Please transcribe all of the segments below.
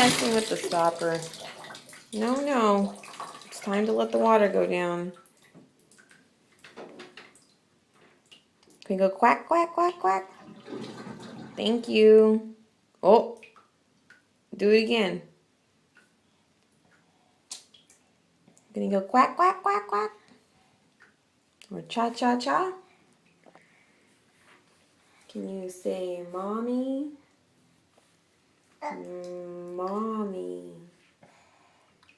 messing with the stopper. No, no. It's time to let the water go down. Can we go quack, quack, quack, quack? Thank you. Oh, do it again. Can you go quack, quack, quack, quack? Or cha, cha, cha? Can you say mommy? Mommy.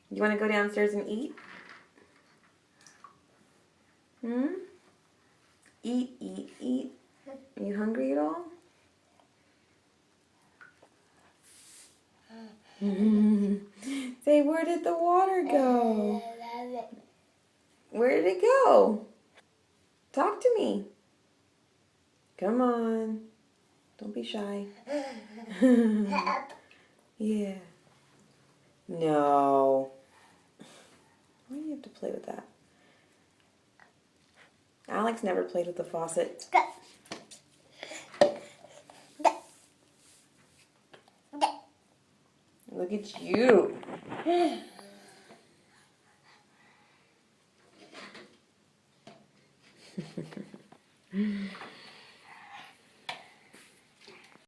You want to go downstairs and eat? Eat, eat, eat. Are you hungry at all? Say, where did the water go? Where did it go? Talk to me. Come on. Don't be shy. Yeah. No. Why do you have to play with that? Alex never played with the faucet. Look at you.